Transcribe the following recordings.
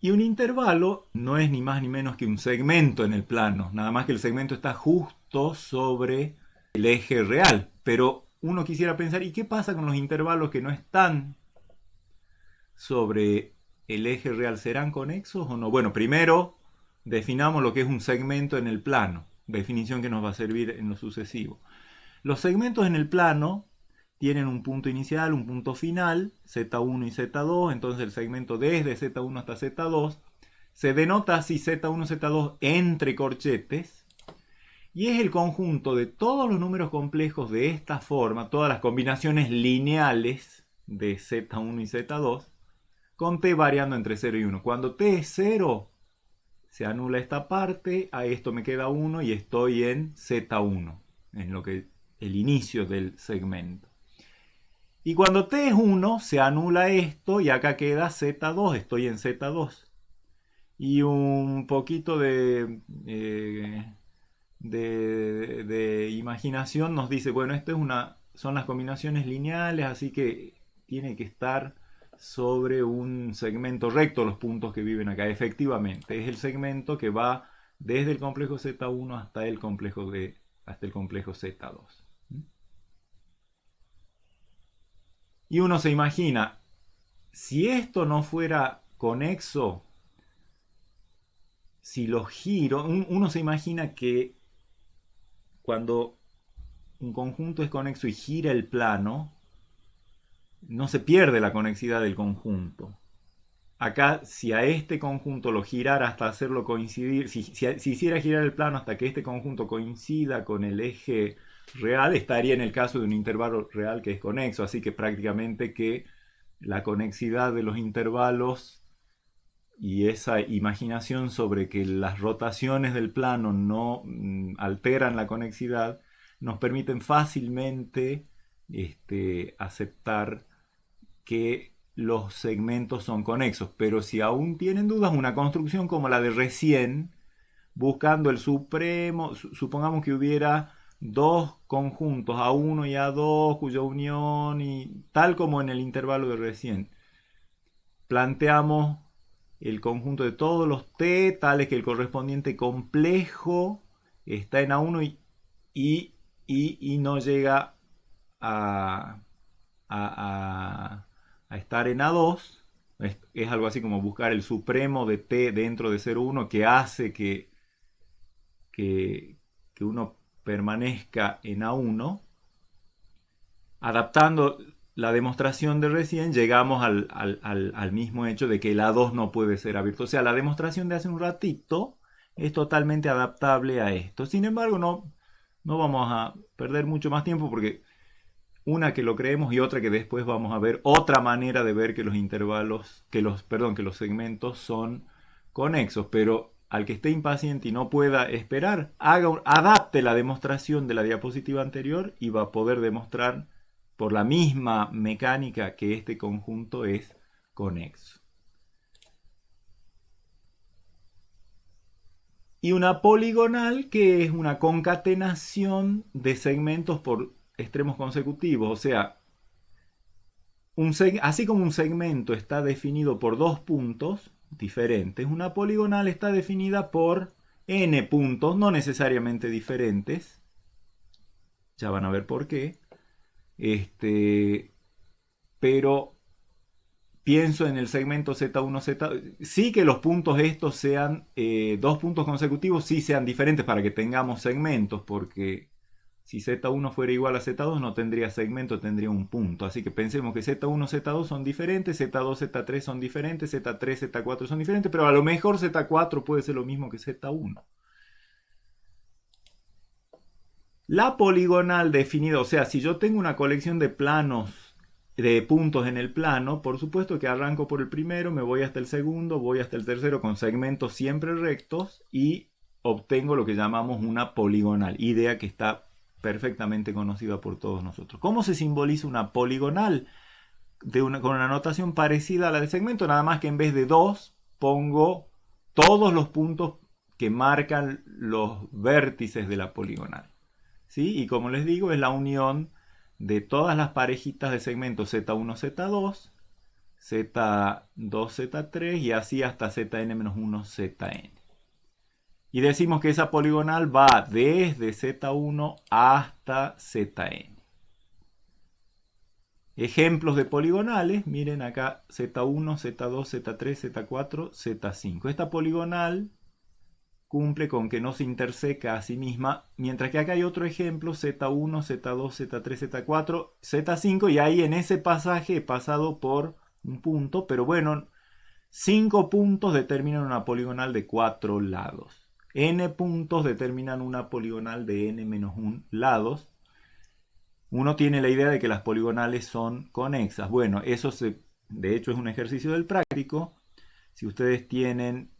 Y un intervalo no es ni más ni menos que un segmento en el plano, nada más que el segmento está justo sobre el eje real. Pero uno quisiera pensar, ¿y qué pasa con los intervalos que no están sobre el eje real? ¿Serán conexos o no? Bueno, primero definamos lo que es un segmento en el plano, definición que nos va a servir en lo sucesivo. Los segmentos en el plano tienen un punto inicial, un punto final, Z1 y Z2, entonces el segmento desde Z1 hasta Z2 se denota así Z1, Z2 entre corchetes, y es el conjunto de todos los números complejos de esta forma, todas las combinaciones lineales de Z1 y Z2, con t variando entre 0 y 1. Cuando t es 0, se anula esta parte, a esto me queda 1 y estoy en Z1, en lo que el inicio del segmento. Y cuando t es 1, se anula esto y acá queda Z2, estoy en Z2. Y un poquito de imaginación nos dice, bueno, son las combinaciones lineales, así que tiene que estar sobre un segmento recto los puntos que viven acá. Efectivamente, es el segmento que va desde el complejo Z1 hasta el complejo Z2. Y uno se imagina, si esto no fuera conexo, si lo giro, uno se imagina que cuando un conjunto es conexo y gira el plano, no se pierde la conexidad del conjunto. Acá, si a este conjunto lo girara hasta hacerlo coincidir, si hiciera girar el plano hasta que este conjunto coincida con el eje real, estaría en el caso de un intervalo real que es conexo, así que prácticamente que la conexidad de los intervalos y esa imaginación sobre que las rotaciones del plano no alteran la conexidad nos permiten fácilmente aceptar que los segmentos son conexos. Pero si aún tienen dudas, una construcción como la de recién, buscando el supremo, supongamos que hubiera dos conjuntos, A1 y A2, cuya unión, y tal como en el intervalo de recién, planteamos el conjunto de todos los t, tales que el correspondiente complejo está en A1 y no llega a, a estar en A2. Es algo así como buscar el supremo de t dentro de 0,1 que hace que, que uno permanezca en A1. Adaptando la demostración de recién, llegamos al mismo hecho de que el A2 no puede ser abierto. O sea, la demostración de hace un ratito es totalmente adaptable a esto. Sin embargo, no vamos a perder mucho más tiempo porque una que lo creemos y otra que después vamos a ver otra manera de ver que los intervalos, que los segmentos son conexos. Pero al que esté impaciente y no pueda esperar, adapte la demostración de la diapositiva anterior y va a poder demostrar por la misma mecánica que este conjunto es conexo. Y una poligonal, que es una concatenación de segmentos por extremos consecutivos. O sea, así como un segmento está definido por dos puntos diferentes, una poligonal está definida por n puntos, no necesariamente diferentes. Ya van a ver por qué. Pero pienso en el segmento Z1, Z. Sí que los puntos estos sean dos puntos consecutivos, sí sean diferentes para que tengamos segmentos, porque si Z1 fuera igual a Z2 no tendría segmento, tendría un punto. Así que pensemos que Z1, Z2 son diferentes, Z2, Z3 son diferentes, Z3, Z4 son diferentes, pero a lo mejor Z4 puede ser lo mismo que Z1. La poligonal definida, o sea, si yo tengo una colección de planos, de puntos en el plano, por supuesto que arranco por el primero, me voy hasta el segundo, voy hasta el tercero con segmentos siempre rectos y obtengo lo que llamamos una poligonal, idea que está perfectamente conocida por todos nosotros. ¿Cómo se simboliza una poligonal? Con una notación parecida a la de segmento, nada más que en vez de dos pongo todos los puntos que marcan los vértices de la poligonal. ¿Sí? Y como les digo, es la unión de todas las parejitas de segmentos Z1, Z2, Z2, Z3 y así hasta Zn-1, Zn. Y decimos que esa poligonal va desde Z1 hasta Zn. Ejemplos de poligonales, miren acá Z1, Z2, Z3, Z4, Z5. Esta poligonal cumple con que no se interseca a sí misma, mientras que acá hay otro ejemplo, Z1, Z2, Z3, Z4, Z5, y ahí en ese pasaje he pasado por un punto, pero bueno, 5 puntos determinan una poligonal de 4 lados. N puntos determinan una poligonal de n-1 lados. Uno tiene la idea de que las poligonales son conexas. Bueno, eso de hecho es un ejercicio del práctico. Si ustedes tienen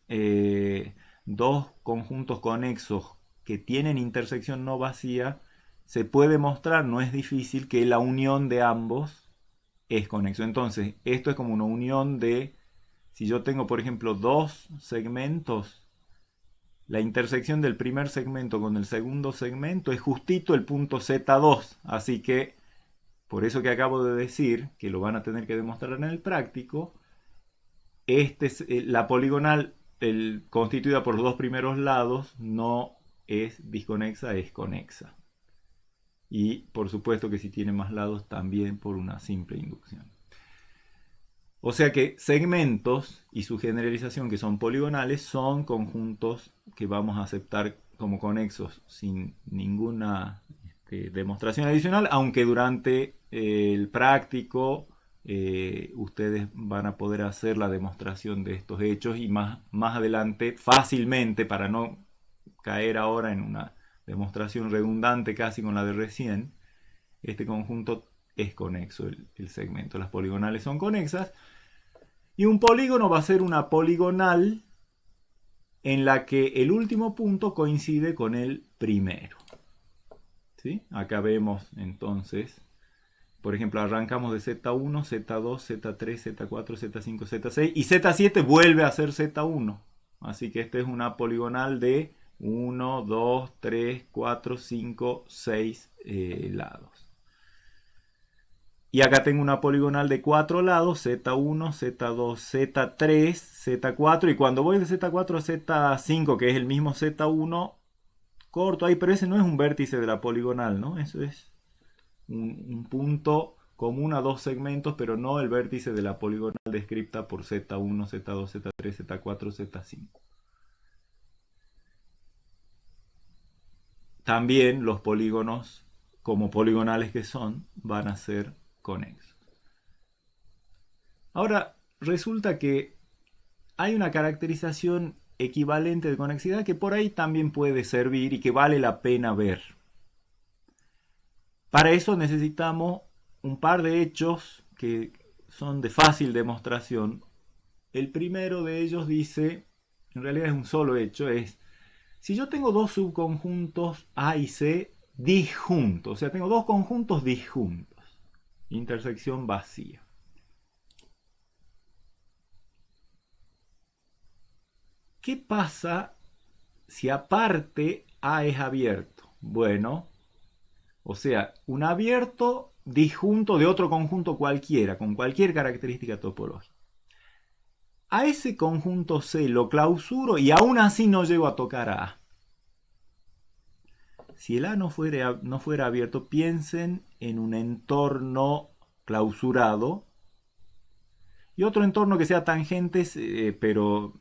dos conjuntos conexos que tienen intersección no vacía, se puede mostrar, no es difícil, que la unión de ambos es conexo. Entonces, esto es como una unión de, si yo tengo, por ejemplo, dos segmentos, la intersección del primer segmento con el segundo segmento es justito el punto Z2. Así que, por eso que acabo de decir, que lo van a tener que demostrar en el práctico, la poligonal constituida por los dos primeros lados no es disconexa, es conexa. Y por supuesto que si tiene más lados también por una simple inducción. O sea que segmentos y su generalización, que son poligonales, son conjuntos que vamos a aceptar como conexos sin ninguna demostración adicional, aunque durante el práctico ustedes van a poder hacer la demostración de estos hechos y más adelante fácilmente, para no caer ahora en una demostración redundante casi con la de recién, este conjunto es conexo, el segmento. Las poligonales son conexas. Y un polígono va a ser una poligonal en la que el último punto coincide con el primero. ¿Sí? Acá vemos entonces, por ejemplo, arrancamos de Z1, Z2, Z3, Z4, Z5, Z6 y Z7 vuelve a ser Z1. Así que esta es una poligonal de 1, 2, 3, 4, 5, 6 lados. Y acá tengo una poligonal de 4 lados, Z1, Z2, Z3, Z4. Y cuando voy de Z4 a Z5, que es el mismo Z1, corto ahí, pero ese no es un vértice de la poligonal, ¿no? Eso es un punto común a dos segmentos, pero no el vértice de la poligonal descrita por Z1, Z2, Z3, Z4, Z5. También los polígonos, como poligonales que son, van a ser conexos. Ahora, resulta que hay una caracterización equivalente de conexidad que por ahí también puede servir y que vale la pena ver. Para eso necesitamos un par de hechos que son de fácil demostración. El primero de ellos dice, en realidad es un solo hecho, es si yo tengo dos subconjuntos A y C disjuntos, o sea, tengo dos conjuntos disjuntos, intersección vacía. ¿Qué pasa si aparte A es abierto? Bueno, o sea, un abierto disjunto de otro conjunto cualquiera, con cualquier característica topológica. A ese conjunto C lo clausuro y aún así no llego a tocar a A. Si el A no fuera abierto, piensen en un entorno clausurado y otro entorno que sea tangentes, pero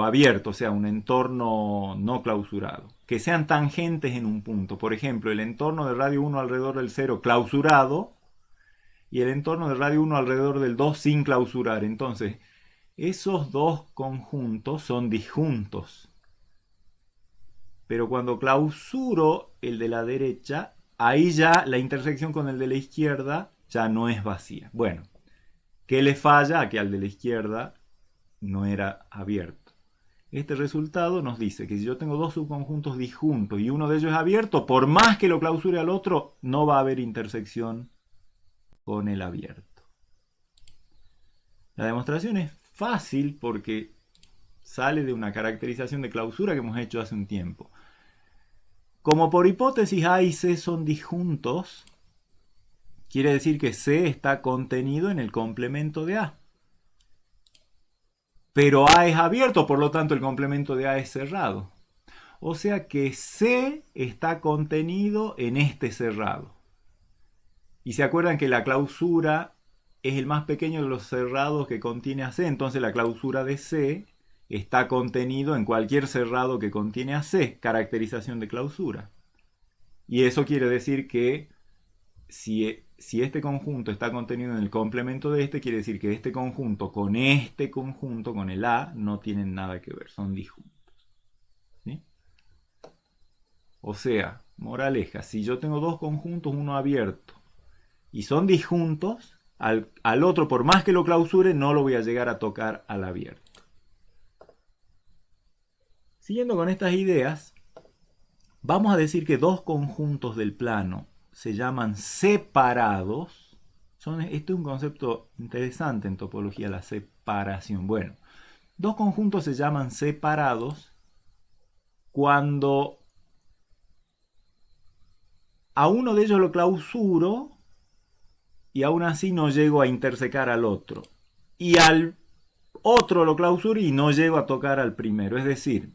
abierto, o sea, un entorno no clausurado. Que sean tangentes en un punto. Por ejemplo, el entorno de radio 1 alrededor del 0 clausurado y el entorno de radio 1 alrededor del 2 sin clausurar. Entonces, esos dos conjuntos son disjuntos. Pero cuando clausuro el de la derecha, ahí ya la intersección con el de la izquierda ya no es vacía. Bueno, ¿qué le falla? A que al de la izquierda no era abierto. Este resultado nos dice que si yo tengo dos subconjuntos disjuntos y uno de ellos es abierto, por más que lo clausure al otro, no va a haber intersección con el abierto. La demostración es fácil porque sale de una caracterización de clausura que hemos hecho hace un tiempo. Como por hipótesis A y C son disjuntos, quiere decir que C está contenido en el complemento de A. Pero A es abierto, por lo tanto el complemento de A es cerrado. O sea que C está contenido en este cerrado. Y se acuerdan que la clausura es el más pequeño de los cerrados que contiene a C. Entonces la clausura de C está contenido en cualquier cerrado que contiene a C. Caracterización de clausura. Y eso quiere decir que si este conjunto está contenido en el complemento de este, quiere decir que este conjunto, con el A, no tienen nada que ver, son disjuntos. ¿Sí? O sea, moraleja, si yo tengo dos conjuntos, uno abierto, y son disjuntos, al otro, por más que lo clausure, no lo voy a llegar a tocar al abierto. Siguiendo con estas ideas, vamos a decir que dos conjuntos del plano se llaman separados. Este es un concepto interesante en topología, la separación. Bueno, dos conjuntos se llaman separados cuando a uno de ellos lo clausuro y aún así no llego a intersecar al otro. Y al otro lo clausuro y no llego a tocar al primero. Es decir,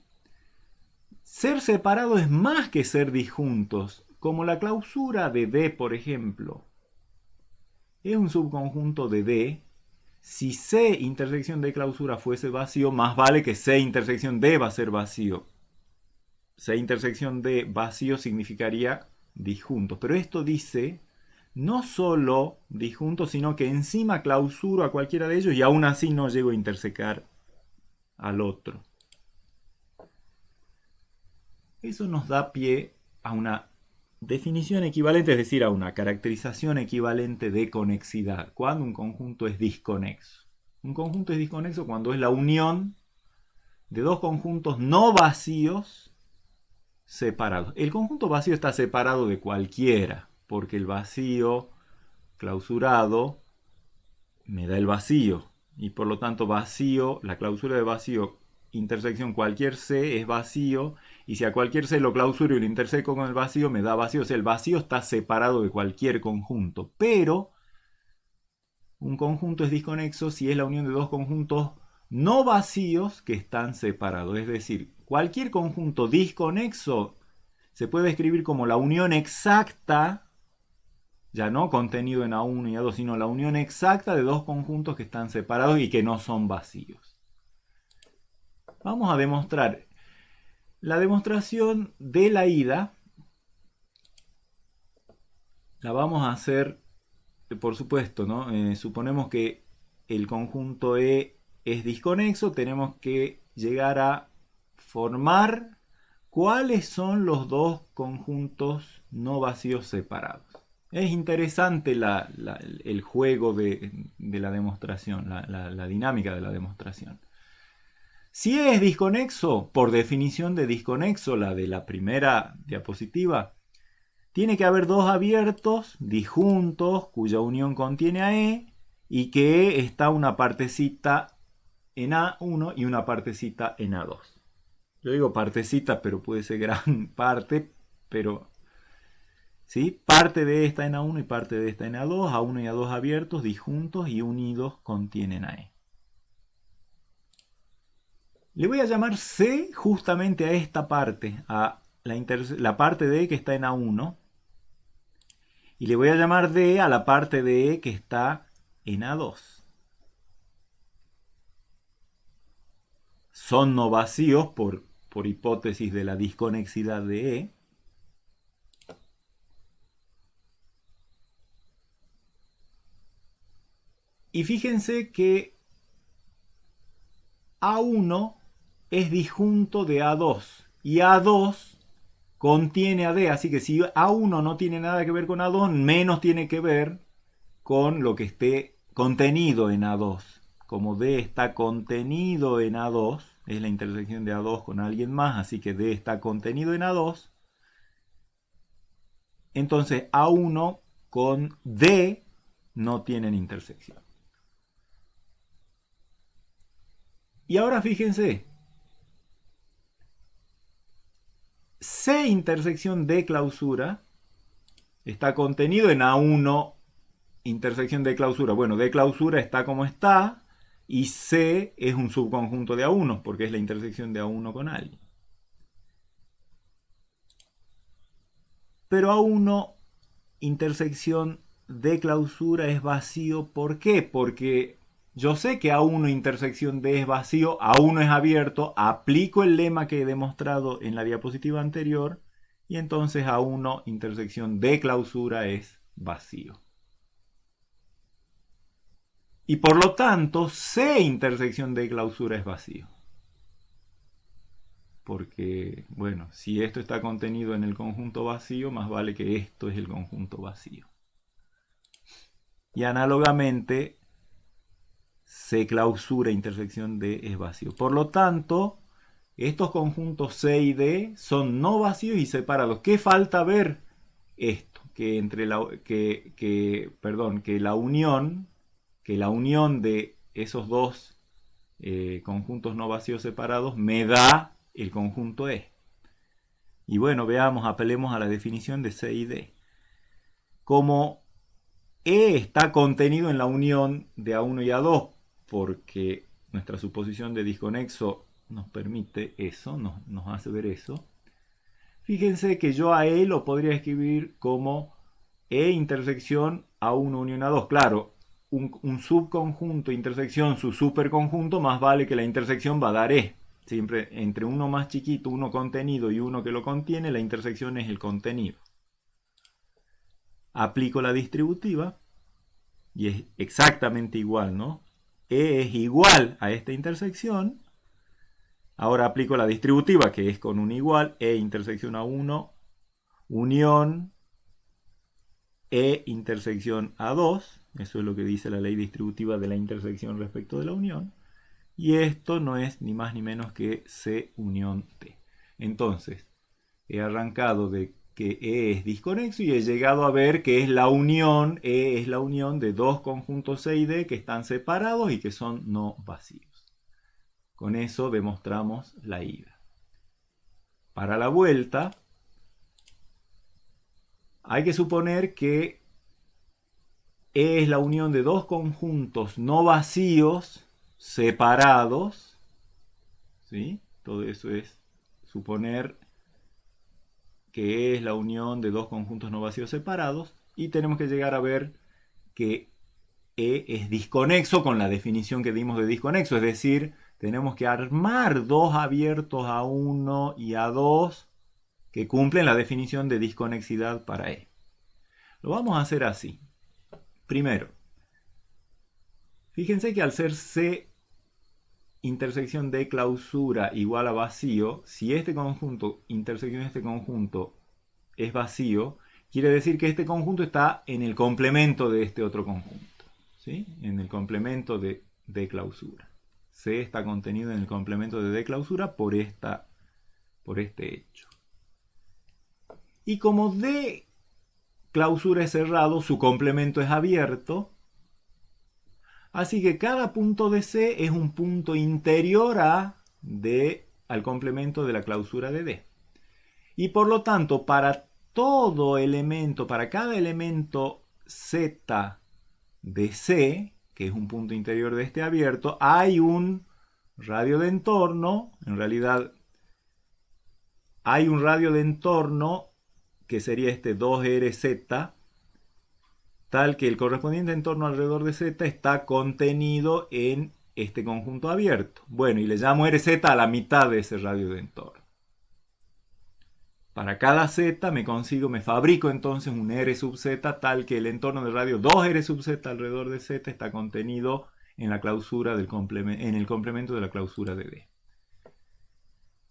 ser separado es más que ser disjuntos. Como la clausura de D, por ejemplo, es un subconjunto de D. Si C intersección D clausura fuese vacío, más vale que C intersección D va a ser vacío. C intersección D vacío significaría disjuntos. Pero esto dice no solo disjuntos, sino que encima clausuro a cualquiera de ellos y aún así no llego a intersecar al otro. Eso nos da pie a una definición equivalente, es decir, a una caracterización equivalente de conexidad, cuando un conjunto es disconexo. Un conjunto es disconexo cuando es la unión de dos conjuntos no vacíos separados. El conjunto vacío está separado de cualquiera, porque el vacío clausurado me da el vacío, y por lo tanto vacío, la clausura de vacío, intersección cualquier C es vacío, y si a cualquier C lo clausuro y lo interseco con el vacío, me da vacío. O sea, el vacío está separado de cualquier conjunto. Pero un conjunto es disconexo si es la unión de dos conjuntos no vacíos que están separados. Es decir, cualquier conjunto disconexo se puede escribir como la unión exacta, ya no contenido en A1 y A2, sino la unión exacta de dos conjuntos que están separados y que no son vacíos. Vamos a demostrar. La demostración de la ida la vamos a hacer, por supuesto, ¿no? Suponemos que el conjunto E es disconexo, tenemos que llegar a formar cuáles son los dos conjuntos no vacíos separados. Es interesante el juego de la demostración, la dinámica de la demostración. Si es disconexo, por definición de disconexo, la de la primera diapositiva, tiene que haber dos abiertos disjuntos cuya unión contiene a E y que está una partecita en A1 y una partecita en A2. Yo digo partecita, pero puede ser gran parte, pero ¿sí? Parte de esta en A1 y parte de esta en A2, A1 y A2 abiertos, disjuntos y unidos contienen a E. Le voy a llamar C justamente a esta parte, a la parte de E que está en A1. Y le voy a llamar D a la parte de E que está en A2. Son no vacíos por hipótesis de la disconexidad de E. Y fíjense que A1 es disjunto de A2 y A2 contiene a D, así que si A1 no tiene nada que ver con A2, menos tiene que ver con lo que esté contenido en A2. Como D está contenido en A2, es la intersección de A2 con alguien más, así que D está contenido en A2, entonces A1 con D no tienen intersección. Y ahora fíjense, C intersección D clausura está contenido en A1 intersección de clausura. Bueno, D clausura está como está y C es un subconjunto de A1 porque es la intersección de A1 con alguien. Pero A1 intersección de clausura es vacío. ¿Por qué? Porque yo sé que A1 intersección D es vacío, A1 es abierto, aplico el lema que he demostrado en la diapositiva anterior y entonces A1 intersección de clausura es vacío. Y por lo tanto, C intersección de clausura es vacío. Porque, bueno, si esto está contenido en el conjunto vacío, más vale que esto es el conjunto vacío. Y análogamente, C clausura intersección D es vacío. Por lo tanto, estos conjuntos C y D son no vacíos y separados. ¿Qué falta ver? Esto, que entre la unión de esos dos conjuntos no vacíos separados me da el conjunto E. Y bueno, veamos, apelemos a la definición de C y D. Como E está contenido en la unión de A1 y A2, porque nuestra suposición de disconexo nos permite eso, nos hace ver eso. Fíjense que yo a E lo podría escribir como E intersección A1 unión A2. Claro, un subconjunto, intersección, su superconjunto, más vale que la intersección va a dar E. Siempre entre uno más chiquito, uno contenido y uno que lo contiene, la intersección es el contenido. Aplico la distributiva y es exactamente igual, ¿no? E es igual a esta intersección. Ahora aplico la distributiva, que es con un igual, E intersección A1, unión E intersección A2. Eso es lo que dice la ley distributiva de la intersección respecto de la unión. Y esto no es ni más ni menos que C unión T. Entonces, he arrancado de que E es disconexo y he llegado a ver que es la unión, E es la unión de dos conjuntos C y D que están separados y que son no vacíos. Con eso demostramos la ida. Para la vuelta, hay que suponer que E es la unión de dos conjuntos no vacíos separados. ¿Sí? Todo eso es suponer que es la unión de dos conjuntos no vacíos separados, y tenemos que llegar a ver que E es disconexo con la definición que dimos de disconexo, es decir, tenemos que armar dos abiertos A1 y A2 que cumplen la definición de disconexidad para E. Lo vamos a hacer así. Primero, fíjense que al ser C intersección de clausura igual a vacío, si este conjunto, intersección de este conjunto es vacío, quiere decir que este conjunto está en el complemento de este otro conjunto, ¿sí? En el complemento de clausura. C está contenido en el complemento de D clausura por este hecho. Y como D clausura es cerrado, su complemento es abierto. Así que cada punto de C es un punto interior al complemento de la clausura de D. Y por lo tanto, para todo elemento, para cada elemento Z de C, que es un punto interior de este abierto, hay un radio de entorno, en realidad hay un radio de entorno que sería este 2RZ, tal que el correspondiente entorno alrededor de Z está contenido en este conjunto abierto. Bueno, y le llamo RZ a la mitad de ese radio de entorno. Para cada Z me fabrico entonces un R sub Z tal que el entorno de radio 2R sub Z alrededor de Z está contenido en la clausura en el complemento de la clausura de D.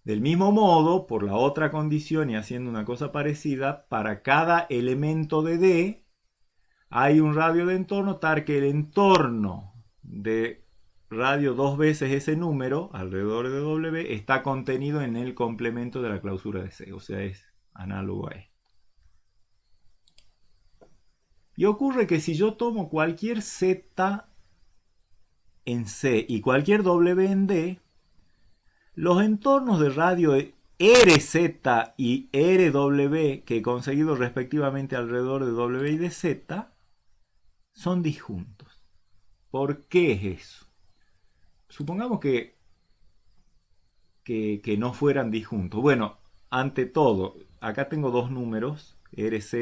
Del mismo modo, por la otra condición y haciendo una cosa parecida, para cada elemento de D hay un radio de entorno tal que el entorno de radio dos veces ese número, alrededor de W, está contenido en el complemento de la clausura de C, o sea, es análogo a esto. Y ocurre que si yo tomo cualquier Z en C y cualquier W en D, los entornos de radio RZ y RW que he conseguido respectivamente alrededor de W y de Z son disjuntos. ¿Por qué es eso? Supongamos que no fueran disjuntos. Bueno, ante todo, acá tengo dos números, RZ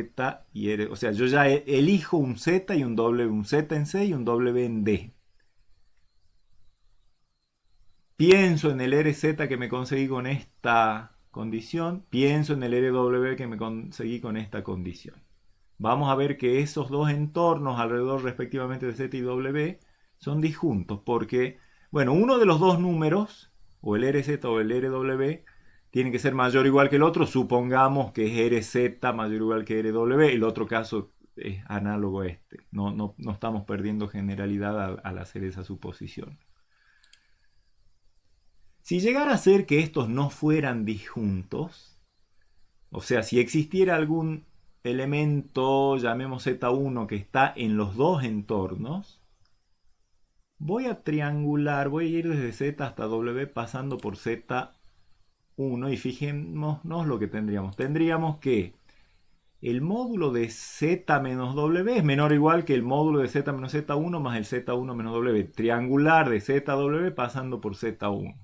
y R, o sea, yo ya elijo un Z y un W, un Z en C y un W en D. Pienso en el RZ que me conseguí con esta condición, pienso en el RW que me conseguí con esta condición. Vamos a ver que esos dos entornos alrededor respectivamente de Z y W son disjuntos porque, bueno, uno de los dos números, o el RZ o el RW, tiene que ser mayor o igual que el otro. Supongamos que es RZ mayor o igual que RW. El otro caso es análogo a este. No estamos perdiendo generalidad al hacer esa suposición. Si llegara a ser que estos no fueran disjuntos, o sea, si existiera algún elemento, llamemos Z1, que está en los dos entornos, voy a triangular, voy a ir desde Z hasta W pasando por Z1 y fijémonos lo que tendríamos. Tendríamos que el módulo de Z menos W es menor o igual que el módulo de Z menos Z1 más el Z1 menos W. Triangular de ZW pasando por Z1.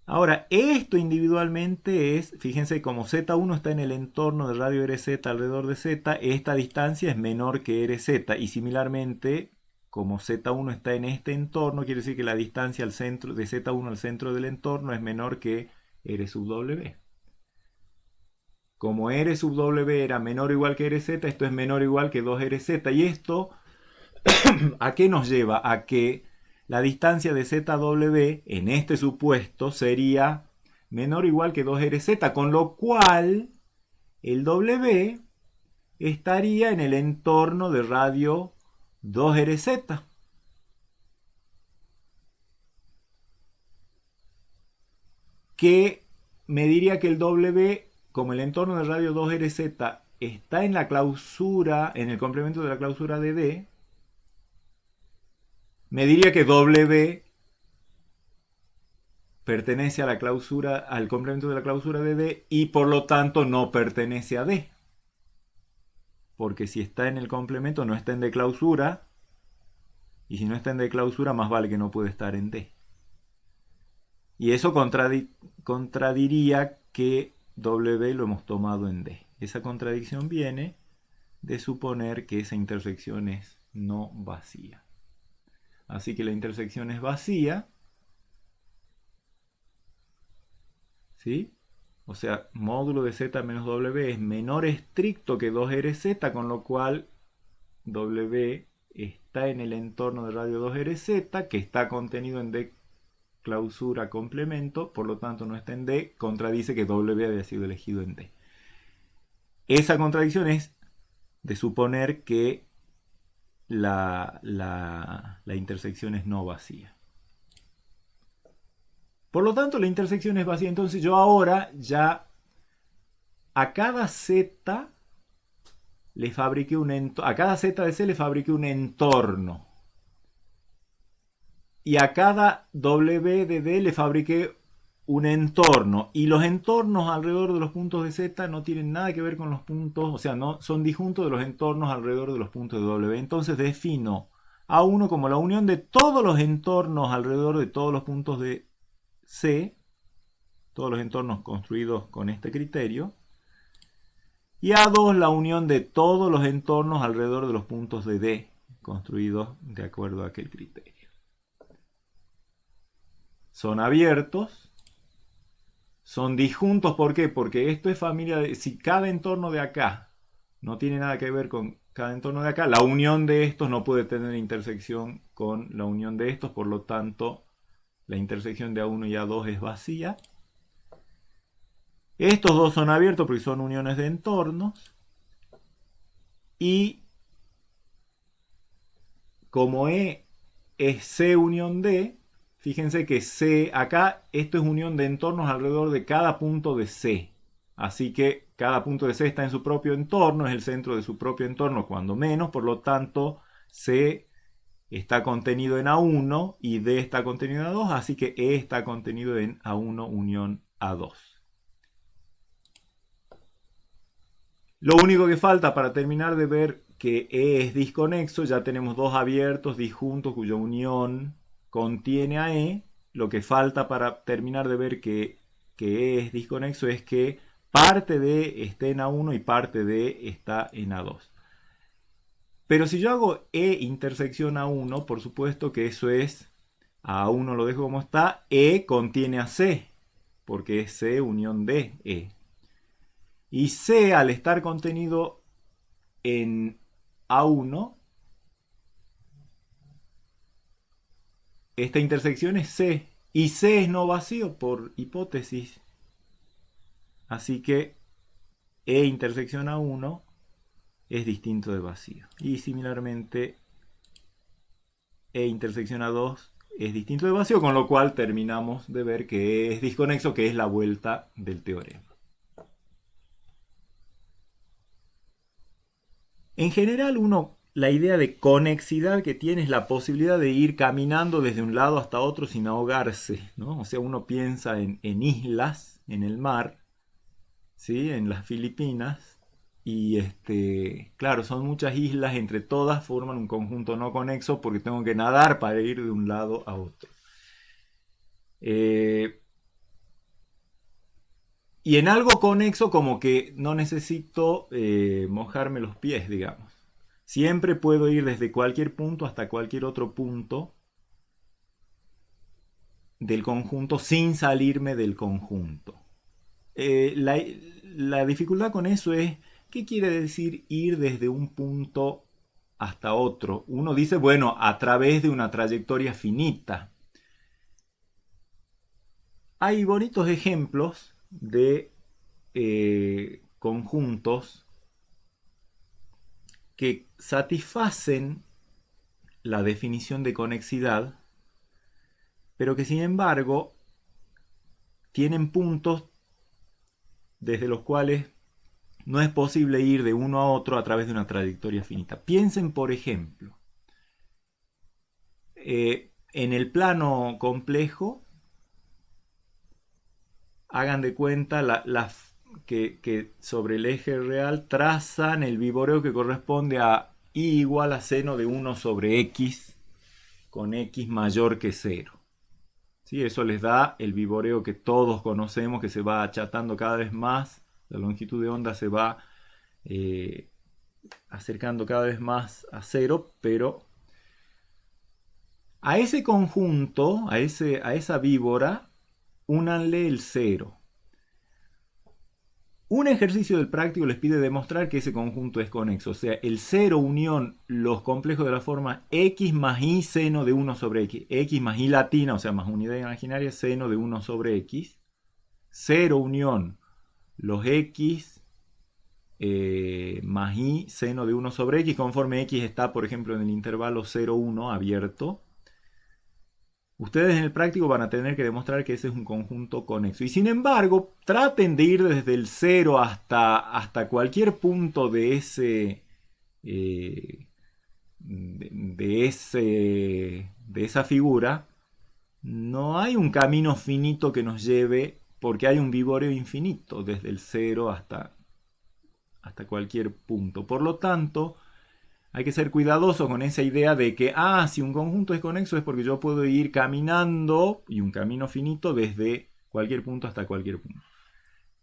Ahora, esto individualmente es, fíjense, como Z1 está en el entorno de radio RZ alrededor de Z, esta distancia es menor que RZ. Y similarmente, como Z1 está en este entorno, quiere decir que la distancia al centro, de Z1 al centro del entorno es menor que R sub W. Como R sub W era menor o igual que RZ, esto es menor o igual que 2RZ. Y esto, ¿a qué nos lleva? A que la distancia de ZW en este supuesto sería menor o igual que 2RZ, con lo cual el W estaría en el entorno de radio 2RZ. Que me diría que el W, como el entorno de radio 2RZ está en la clausura, en el complemento de la clausura de D, me diría que W pertenece a la clausura, al complemento de la clausura de D y por lo tanto no pertenece a D. Porque si está en el complemento no está en D clausura, y si no está en D clausura más vale que no puede estar en D. Y eso contradiría que W lo hemos tomado en D. Esa contradicción viene de suponer que esa intersección es no vacía. Así que la intersección es vacía, ¿sí? O sea, módulo de Z menos W es menor estricto que 2RZ, con lo cual W está en el entorno de radio 2RZ, que está contenido en D clausura complemento, por lo tanto no está en D, contradice que W haya sido elegido en D. Esa contradicción es de suponer que la intersección es no vacía. Por lo tanto, la intersección es vacía. Entonces yo ahora ya a cada Z le fabriqué a cada Z de C le fabriqué un entorno. Y a cada W de D le fabriqué un entorno. Y los entornos alrededor de los puntos de Z no tienen nada que ver con los puntos, o sea, no son disjuntos de los entornos alrededor de los puntos de W. Entonces defino A1 como la unión de todos los entornos alrededor de todos los puntos de C, todos los entornos construidos con este criterio. Y A2 la unión de todos los entornos alrededor de los puntos de D, construidos de acuerdo a aquel criterio. Son abiertos, son disjuntos, ¿por qué? Porque esto es familia de, si cada entorno de acá no tiene nada que ver con cada entorno de acá, la unión de estos no puede tener intersección con la unión de estos, por lo tanto la intersección de A1 y A2 es vacía. Estos dos son abiertos porque son uniones de entornos. Y como E es C unión D, fíjense que C acá, esto es unión de entornos alrededor de cada punto de C. Así que cada punto de C está en su propio entorno, es el centro de su propio entorno cuando menos, por lo tanto C está contenido en A1 y D está contenido en A2, así que E está contenido en A1 unión A2. Lo único que falta para terminar de ver que E es disconexo, ya tenemos dos abiertos disjuntos cuya unión contiene a E. Lo que falta para terminar de ver que E es disconexo es que parte de esté en A1 y parte de está en A2. Pero si yo hago E intersección A1, por supuesto que eso es, A1 lo dejo como está, E contiene a C, porque es C unión de E. Y C, al estar contenido en A1, esta intersección es C. Y C es no vacío por hipótesis. Así que E intersección A1 es distinto de vacío. Y similarmente E intersección A2 es distinto de vacío, con lo cual terminamos de ver que E es disconexo, que es la vuelta del teorema. En general, la idea de conexidad que tiene es la posibilidad de ir caminando desde un lado hasta otro sin ahogarse, ¿no? O sea, uno piensa en islas, en el mar, ¿sí? En las Filipinas, y claro, son muchas islas, entre todas forman un conjunto no conexo porque tengo que nadar para ir de un lado a otro. Y en algo conexo como que no necesito mojarme los pies, digamos. Siempre puedo ir desde cualquier punto hasta cualquier otro punto del conjunto sin salirme del conjunto. La dificultad con eso es, ¿qué quiere decir ir desde un punto hasta otro? Uno dice, bueno, a través de una trayectoria finita. Hay bonitos ejemplos de conjuntos que satisfacen la definición de conexidad, pero que sin embargo tienen puntos desde los cuales no es posible ir de uno a otro a través de una trayectoria finita. Piensen, por ejemplo, en el plano complejo, hagan de cuenta que sobre el eje real trazan el viboreo que corresponde a y igual a seno de 1 sobre x con x mayor que 0. ¿Sí? Eso les da el viboreo que todos conocemos, que se va achatando cada vez más, la longitud de onda se va acercando cada vez más a 0, pero a ese conjunto, a esa víbora, únanle el 0. Un ejercicio del práctico les pide demostrar que ese conjunto es conexo. O sea, el 0 unión los complejos de la forma x más y seno de 1 sobre x. X más y latina, o sea, más unidad imaginaria, seno de 1 sobre x. 0 unión los x más y seno de 1 sobre x, conforme x está, por ejemplo, en el intervalo 0, 1 abierto. Ustedes en el práctico van a tener que demostrar que ese es un conjunto conexo. Y sin embargo, traten de ir desde el 0 hasta cualquier punto de esa figura. No hay un camino finito que nos lleve, porque hay un viboreo infinito desde el 0 hasta cualquier punto. Por lo tanto, hay que ser cuidadoso con esa idea de que, si un conjunto es conexo es porque yo puedo ir caminando y un camino finito desde cualquier punto hasta cualquier punto.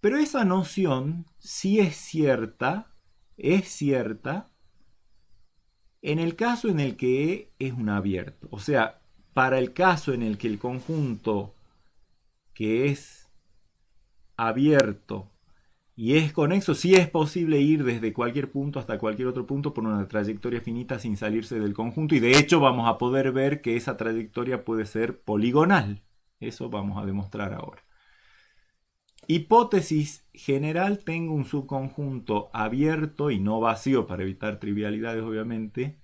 Pero esa noción sí es cierta en el caso en el que E es un abierto. O sea, para el caso en el que el conjunto que es abierto y es conexo, sí es posible ir desde cualquier punto hasta cualquier otro punto por una trayectoria finita sin salirse del conjunto. Y de hecho vamos a poder ver que esa trayectoria puede ser poligonal. Eso vamos a demostrar ahora. Hipótesis general: tengo un subconjunto abierto y no vacío, para evitar trivialidades obviamente.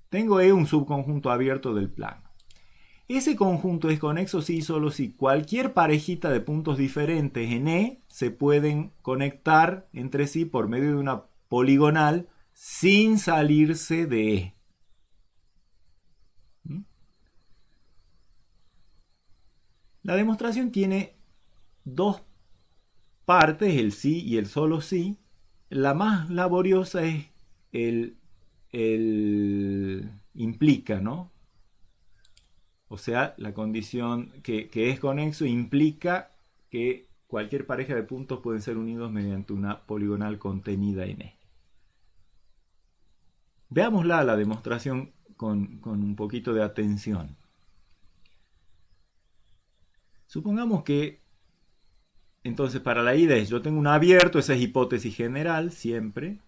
Tengo un subconjunto abierto del plano. Ese conjunto es conexo sí solo si cualquier parejita de puntos diferentes en E se pueden conectar entre sí por medio de una poligonal sin salirse de E. La demostración tiene dos partes, el sí y el solo sí. La más laboriosa es el implica, ¿no? O sea, la condición que es conexo implica que cualquier pareja de puntos pueden ser unidos mediante una poligonal contenida en E. Veámosla la demostración con un poquito de atención. Supongamos que, entonces, para la ida yo tengo un abierto, esa es hipótesis general, siempre.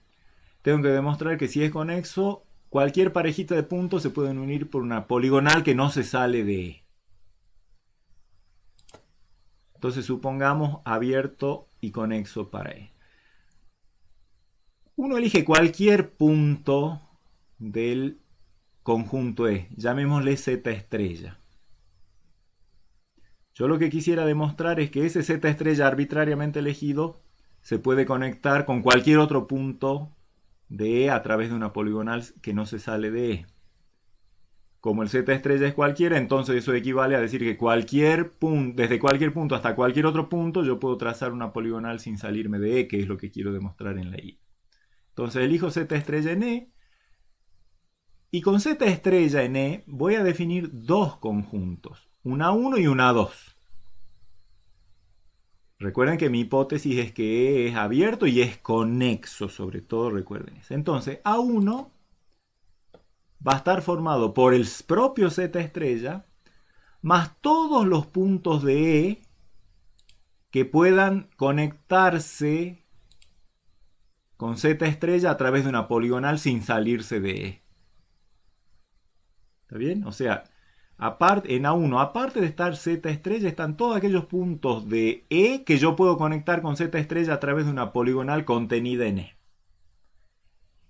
Tengo que demostrar que si es conexo, cualquier parejita de puntos se pueden unir por una poligonal que no se sale de E. Entonces, supongamos abierto y conexo para E. Uno elige cualquier punto del conjunto E, llamémosle Z estrella. Yo lo que quisiera demostrar es que ese Z estrella arbitrariamente elegido se puede conectar con cualquier otro punto de E a través de una poligonal que no se sale de E. Como el Z estrella es cualquiera, entonces eso equivale a decir que desde cualquier punto hasta cualquier otro punto yo puedo trazar una poligonal sin salirme de E, que es lo que quiero demostrar en la I. Entonces elijo Z estrella en E, y con Z estrella en E voy a definir dos conjuntos, una 1 y una 2. Recuerden que mi hipótesis es que E es abierto y es conexo, sobre todo recuerden eso. Entonces A1 va a estar formado por el propio Z estrella más todos los puntos de E que puedan conectarse con Z estrella a través de una poligonal sin salirse de E. ¿Está bien? O sea, en A1, aparte de estar Z estrella, están todos aquellos puntos de E que yo puedo conectar con Z estrella a través de una poligonal contenida en E.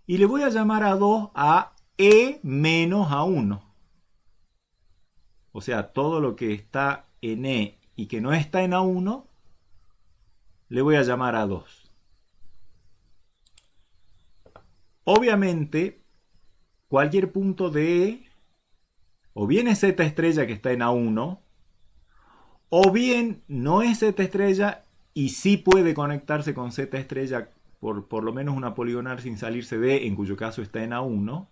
Y le voy a llamar a 2 a E menos A1. O sea, todo lo que está en E y que no está en A1, le voy a llamar a 2. Obviamente, cualquier punto de E, o bien es Z estrella que está en A1, o bien no es Z estrella y sí puede conectarse con Z estrella por lo menos una poligonal sin salirse de E, en cuyo caso está en A1,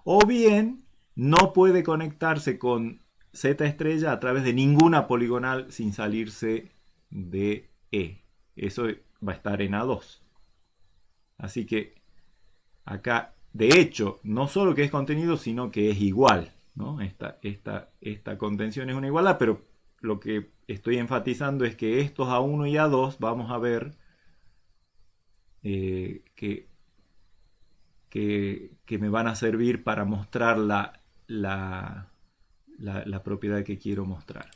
o bien no puede conectarse con Z estrella a través de ninguna poligonal sin salirse de E. Eso va a estar en A2. Así que acá, de hecho, no solo que es contenido, sino que es igual, ¿no? Esta contención es una igualdad, pero lo que estoy enfatizando es que estos A1 y A2 vamos a ver que me van a servir para mostrar la propiedad que quiero mostrar.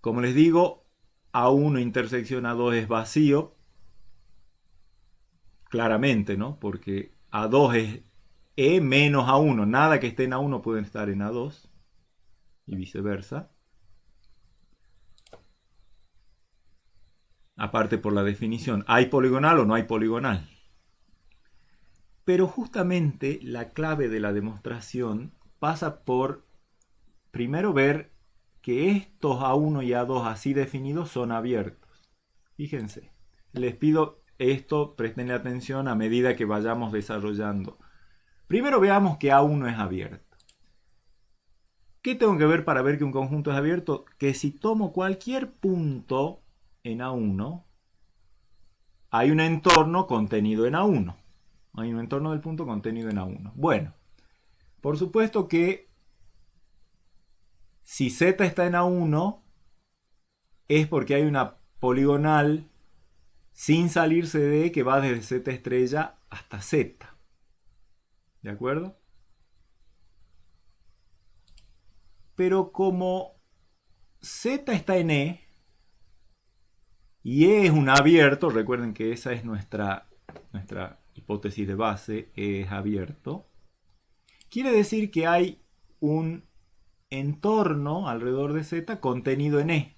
Como les digo, A1 intersección A2 es vacío, claramente, ¿no? Porque A2 es E menos A1. Nada que esté en A1 puede estar en A2 y viceversa. Aparte por la definición, ¿hay poligonal o no hay poligonal? Pero justamente la clave de la demostración pasa por primero ver que estos A1 y A2 así definidos son abiertos. Fíjense, les pido esto, prestenle atención a medida que vayamos desarrollando. Primero veamos que A1 es abierto. ¿Qué tengo que ver para ver que un conjunto es abierto? Que si tomo cualquier punto en A1, hay un entorno contenido en A1. Hay un entorno del punto contenido en A1. Bueno, por supuesto que si Z está en A1, es porque hay una poligonal sin salirse de que va desde Z estrella hasta Z. ¿De acuerdo? Pero como Z está en E y E es un abierto, recuerden que esa es nuestra hipótesis de base, E es abierto, quiere decir que hay un entorno alrededor de Z contenido en E.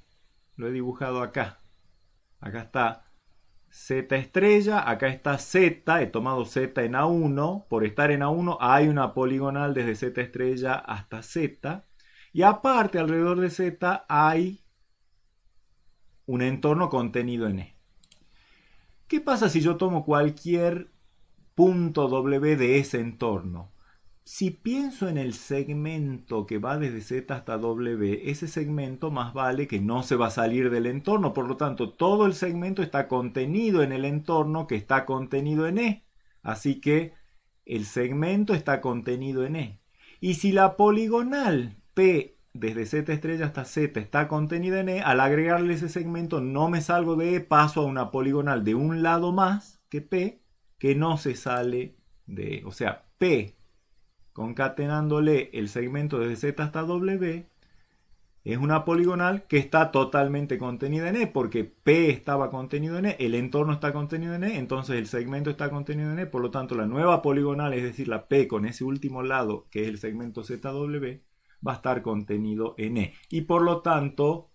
Lo he dibujado acá. Acá está Z estrella, acá está Z, he tomado Z en A1, por estar en A1 hay una poligonal desde Z estrella hasta Z, y aparte alrededor de Z hay un entorno contenido en E. ¿Qué pasa si yo tomo cualquier punto W de ese entorno. Si pienso en el segmento que va desde Z hasta W, ese segmento más vale que no se va a salir del entorno. Por lo tanto, todo el segmento está contenido en el entorno que está contenido en E. Así que el segmento está contenido en E. Y si la poligonal P desde Z estrella hasta Z está contenida en E, al agregarle ese segmento no me salgo de E, paso a una poligonal de un lado más que P, que no se sale de E. O sea, P concatenándole el segmento desde Z hasta W, es una poligonal que está totalmente contenida en E, porque P estaba contenido en E, el entorno está contenido en E, entonces el segmento está contenido en E, por lo tanto la nueva poligonal, es decir, la P con ese último lado, que es el segmento ZW, va a estar contenido en E. Y por lo tanto,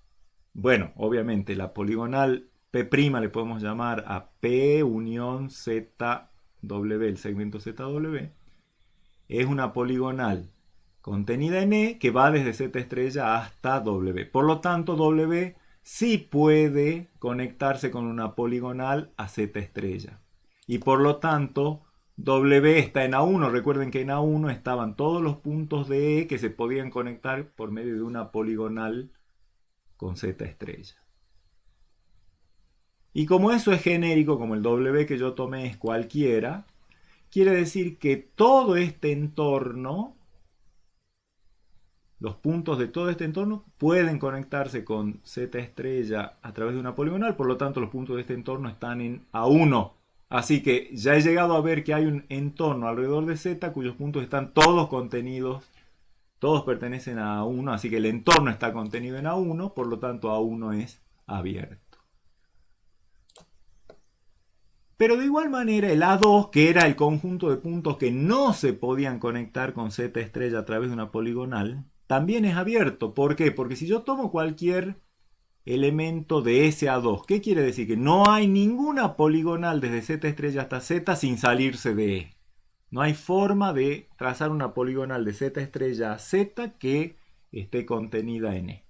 bueno, obviamente la poligonal P' le podemos llamar a P unión ZW, el segmento ZW, es una poligonal contenida en E que va desde Z estrella hasta W. Por lo tanto, W sí puede conectarse con una poligonal a Z estrella. Y por lo tanto, W está en A1. Recuerden que en A1 estaban todos los puntos de E que se podían conectar por medio de una poligonal con Z estrella. Y como eso es genérico, como el W que yo tomé es cualquiera, quiere decir que todo este entorno, los puntos de todo este entorno pueden conectarse con Z estrella a través de una poligonal, por lo tanto los puntos de este entorno están en A1. Así que ya he llegado a ver que hay un entorno alrededor de Z cuyos puntos están todos contenidos, todos pertenecen a A1, así que el entorno está contenido en A1, por lo tanto A1 es abierto. Pero de igual manera el A2, que era el conjunto de puntos que no se podían conectar con Z estrella a través de una poligonal, también es abierto. ¿Por qué? Porque si yo tomo cualquier elemento de ese A2, ¿qué quiere decir? Que no hay ninguna poligonal desde Z estrella hasta Z sin salirse de E. No hay forma de trazar una poligonal de Z estrella a Z que esté contenida en E.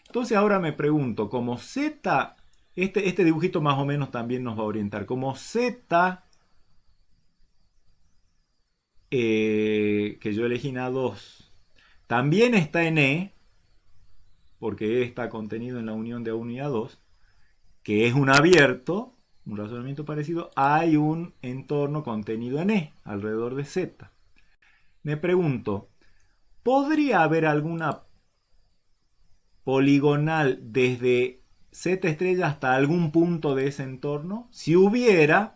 Entonces ahora me pregunto, como Z, este dibujito más o menos también nos va a orientar, como Z, que yo elegí en A2, también está en E, porque E está contenido en la unión de A1 y A2, que es un abierto, un razonamiento parecido, hay un entorno contenido en E, alrededor de Z. Me pregunto, ¿podría haber alguna poligonal desde Z estrella hasta algún punto de ese entorno? Si hubiera,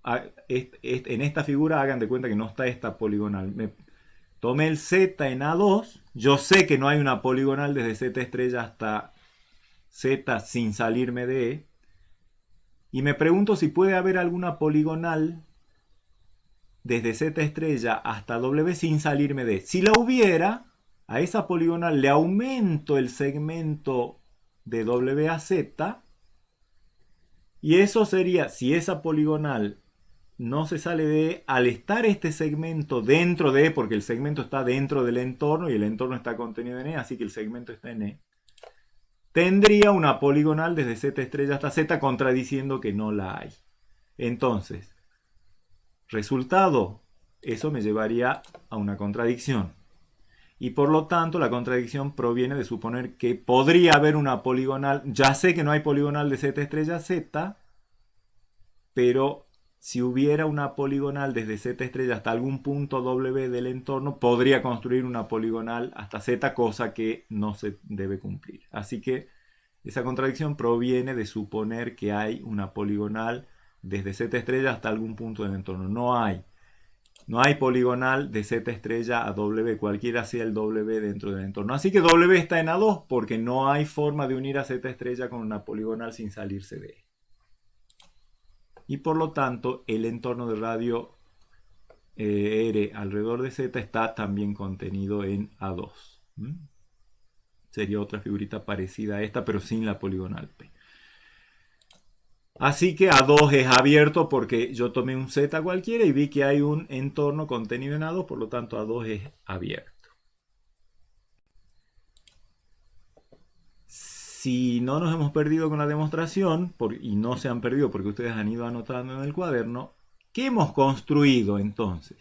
en esta figura hagan de cuenta que no está esta poligonal. Tomé el Z en A2, yo sé que no hay una poligonal desde Z estrella hasta Z sin salirme de E, y me pregunto si puede haber alguna poligonal desde Z estrella hasta W sin salirme de E. Si la hubiera, a esa poligonal le aumento el segmento de W a Z, y eso sería, si esa poligonal no se sale de E, al estar este segmento dentro de E, porque el segmento está dentro del entorno y el entorno está contenido en E, así que el segmento está en E, tendría una poligonal desde Z estrella hasta Z contradiciendo que no la hay. Entonces, resultado, eso me llevaría a una contradicción. Y por lo tanto la contradicción proviene de suponer que podría haber una poligonal. Ya sé que no hay poligonal de Z estrella a Z, pero si hubiera una poligonal desde Z estrella hasta algún punto W del entorno, podría construir una poligonal hasta Z, cosa que no se debe cumplir. Así que esa contradicción proviene de suponer que hay una poligonal desde Z estrella hasta algún punto del entorno. No hay. No hay poligonal de Z estrella a W, cualquiera sea el W dentro del entorno. Así que W está en A2 porque no hay forma de unir a Z estrella con una poligonal sin salirse de E. Y por lo tanto, el entorno de radio R alrededor de Z está también contenido en A2. Sería otra figurita parecida a esta, pero sin la poligonal P. Así que A2 es abierto porque yo tomé un Z cualquiera y vi que hay un entorno contenido en A2, por lo tanto A2 es abierto. Si no nos hemos perdido con la demostración, y no se han perdido porque ustedes han ido anotando en el cuaderno, ¿Qué hemos construido entonces?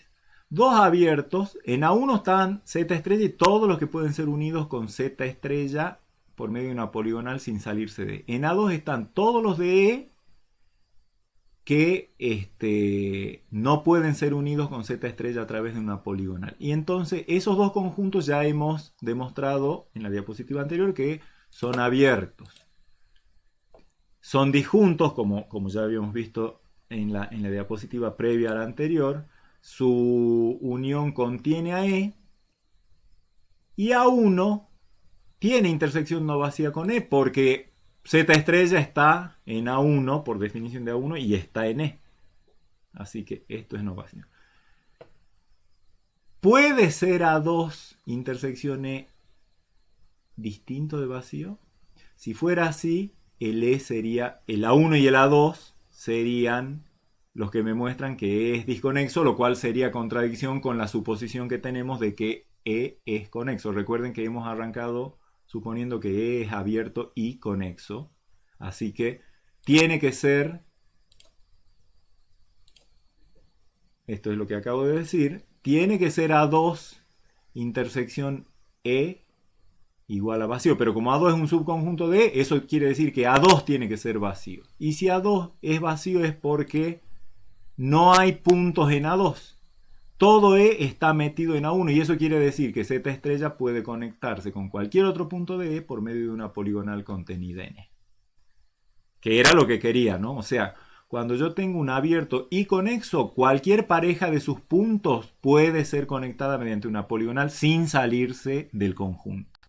Dos abiertos, en A1 están Z estrella y todos los que pueden ser unidos con Z estrella por medio de una poligonal sin salirse de E. En A2 están todos los de E que no pueden ser unidos con Z estrella a través de una poligonal. Y entonces esos dos conjuntos ya hemos demostrado en la diapositiva anterior que son abiertos. Son disjuntos, como ya habíamos visto en la diapositiva previa a la anterior. Su unión contiene a E. Y A1 tiene intersección no vacía con E porque Z estrella está en A1 por definición de A1 y está en E. Así que esto es no vacío. ¿Puede ser A2 intersección E distinto de vacío? Si fuera así, el E sería, el A1 y el A2 serían los que me muestran que E es disconexo, lo cual sería contradicción con la suposición que tenemos de que E es conexo. Recuerden que hemos arrancado suponiendo que E es abierto y conexo. Así que tiene que ser, esto es lo que acabo de decir, tiene que ser A2 intersección E igual a vacío. Pero como A2 es un subconjunto de E, eso quiere decir que A2 tiene que ser vacío. Y si A2 es vacío es porque no hay puntos en A2. Todo E está metido en A1 y eso quiere decir que Z estrella puede conectarse con cualquier otro punto de E por medio de una poligonal contenida en E. Que era lo que quería, ¿no? O sea, cuando yo tengo un abierto y conexo, cualquier pareja de sus puntos puede ser conectada mediante una poligonal sin salirse del conjunto.